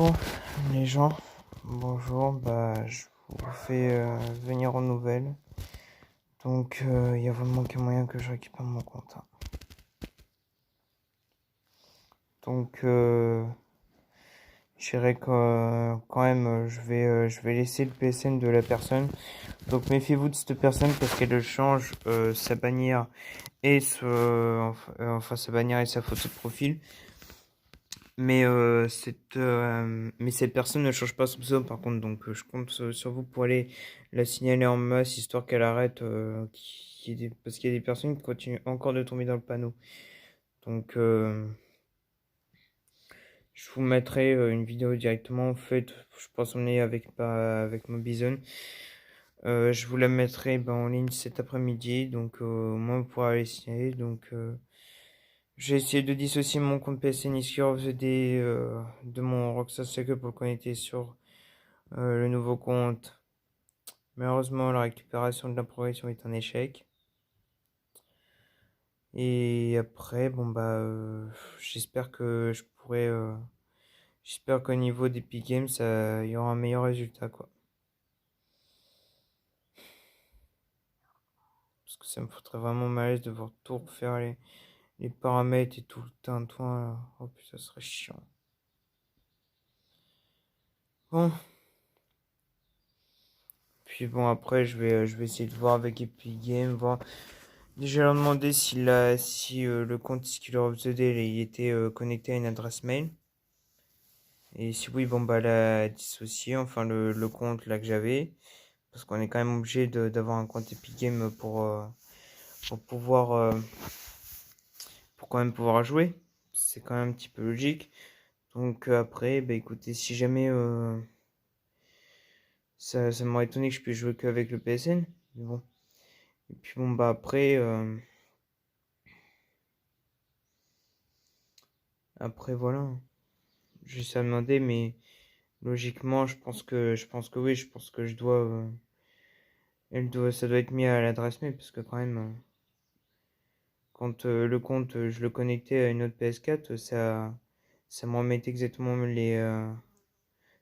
Bon, les gens, bonjour, je vous fais venir aux nouvelles. Donc, il y a vraiment aucun moyen que je récupère mon compte, hein. Donc, je dirais que quand même, je vais laisser le PSN de la personne. Donc, méfiez-vous de cette personne parce qu'elle change sa bannière et sa bannière et sa photo de profil. Mais cette personne ne change pas son pseudo par contre, donc je compte sur vous pour aller la signaler en masse histoire qu'elle arrête, parce qu'il y a des personnes qui continuent encore de tomber dans le panneau. Donc je vous mettrai une vidéo directement faite, je pense on est avec Mobizone. Je vous la mettrai en ligne cet après-midi, donc au moins vous pourrez aller signaler. Donc j'ai essayé de dissocier mon compte PSN de mon Rockstar Circle pour le connecter sur le nouveau compte. Malheureusement, la récupération de la progression est un échec. Et après, j'espère que je pourrai. J'espère qu'au niveau d'Epic Games, il y aura un meilleur résultat, quoi. Parce que ça me foutrait vraiment mal à l'aise de devoir tout refaire les paramètres et tout le tintouin, là. Oh putain, ça serait chiant. Bon. Puis bon, après, je vais essayer de voir avec Epic Games, voir. Déjà leur demander si le compte Skiller of the Day il était connecté à une adresse mail. Et si oui, la dissocier, enfin le compte là que j'avais. Parce qu'on est quand même obligé d'avoir un compte Epic Games pour pouvoir pour quand même pouvoir jouer. C'est quand même un petit peu logique. Donc après, écoutez, si jamais ça m'aurait étonné que je puisse jouer qu'avec le PSN. Mais bon. Et puis après voilà. Juste à demander, mais logiquement, je pense que oui, je pense que ça doit être mis à l'adresse mail parce que quand même, quand le compte, je le connectais à une autre PS4, ça me remettait exactement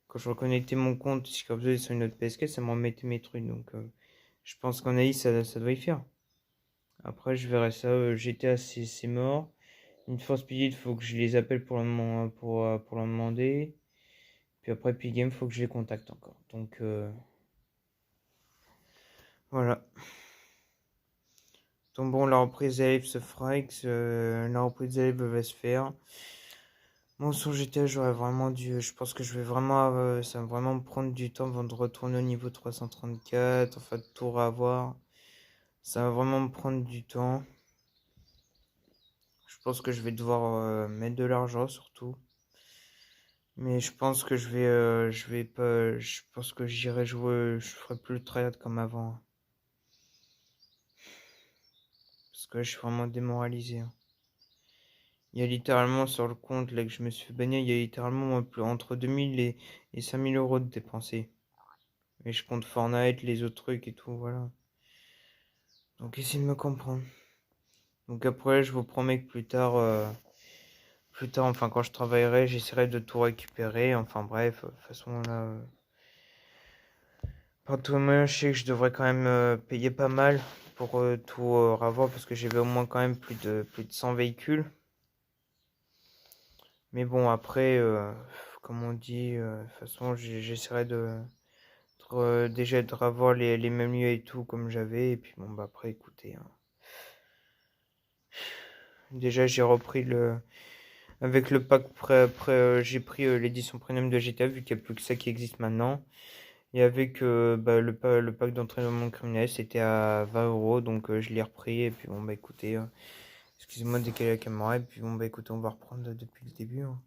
quand je reconnectais mon compte sur une autre PS4, ça me remettait mes trucs. Donc, je pense qu'en AI, ça doit y faire. Après, je verrai ça. GTA, c'est mort. Une Force Speed, il faut que je les appelle pour leur demander. Puis après, Epic Game, faut que je les contacte encore. Donc, voilà. Donc bon, la reprise d'Alib se fera, la reprise d'Alib va se faire. Bon, sur GTA, j'aurais vraiment dû. Je pense que je vais vraiment. Ça va vraiment me prendre du temps avant de retourner au niveau 334. Enfin, de tout revoir. Ça va vraiment me prendre du temps. Je pense que je vais devoir mettre de l'argent surtout. Mais je pense que je vais pas. Je pense que j'irai jouer. Je ferai plus le tryhard comme avant. Parce que je suis vraiment démoralisé, hein. Il y a littéralement sur le compte là que je me suis fait bannir, il y a littéralement entre 2000 et 5000 euros de dépensés. Et je compte Fortnite, les autres trucs et tout, voilà. Donc essayez de me comprendre. Donc après, je vous promets que plus tard, enfin quand je travaillerai, j'essaierai de tout récupérer. Enfin bref, de toute façon là, par tout moyen, je sais que je devrais quand même payer pas mal pour tout revoir parce que j'avais au moins quand même plus de 100 véhicules. Mais bon, après, comme on dit, de toute façon, j'essaierai déjà de revoir les mêmes lieux et tout comme j'avais. Et puis bon, après, écoutez, hein. Déjà, j'ai repris avec le pack j'ai pris l'édition premium de GTA vu qu'il n'y a plus que ça qui existe maintenant. Et avec le pack d'entraînement criminel, c'était à 20 euros. Donc je l'ai repris. Et puis bon, écoutez, excusez-moi de décaler la caméra. Et puis bon, écoutez, on va reprendre depuis le début, hein.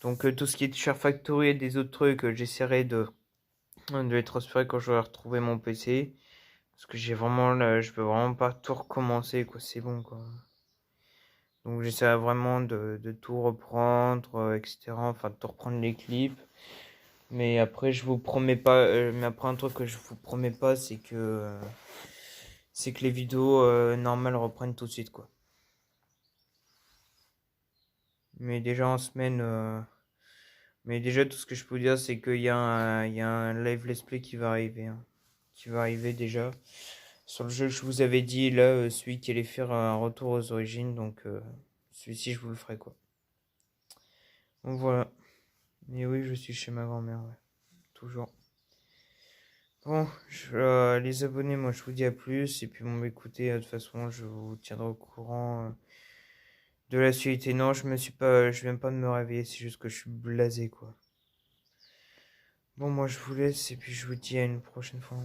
Donc tout ce qui est Share Factory et des autres trucs, j'essaierai de les transférer quand j'aurai retrouvé mon PC. Parce que j'ai vraiment là, je peux vraiment pas tout recommencer, quoi, c'est bon, quoi. Donc j'essaierai vraiment de tout reprendre, etc. Enfin de tout reprendre les clips. Mais après je vous promets pas, mais après un truc que je vous promets pas, c'est que les vidéos normales reprennent tout de suite, quoi. Mais déjà en semaine, Mais déjà, tout ce que je peux vous dire, c'est il y a un live let's play qui va arriver, hein. Qui va arriver déjà. Sur le jeu que je vous avais dit, là, celui qui allait faire un retour aux origines, donc celui-ci, je vous le ferai, quoi. Donc voilà. Et oui, je suis chez ma grand-mère, ouais. Toujours. Bon, les abonnés, moi, je vous dis à plus. Et puis, bon, bah, écoutez, de toute façon, je vous tiendrai au courant de la suite. Et non, je viens pas de me réveiller, c'est juste que je suis blasé, quoi. Bon, moi, je vous laisse et puis je vous dis à une prochaine fois.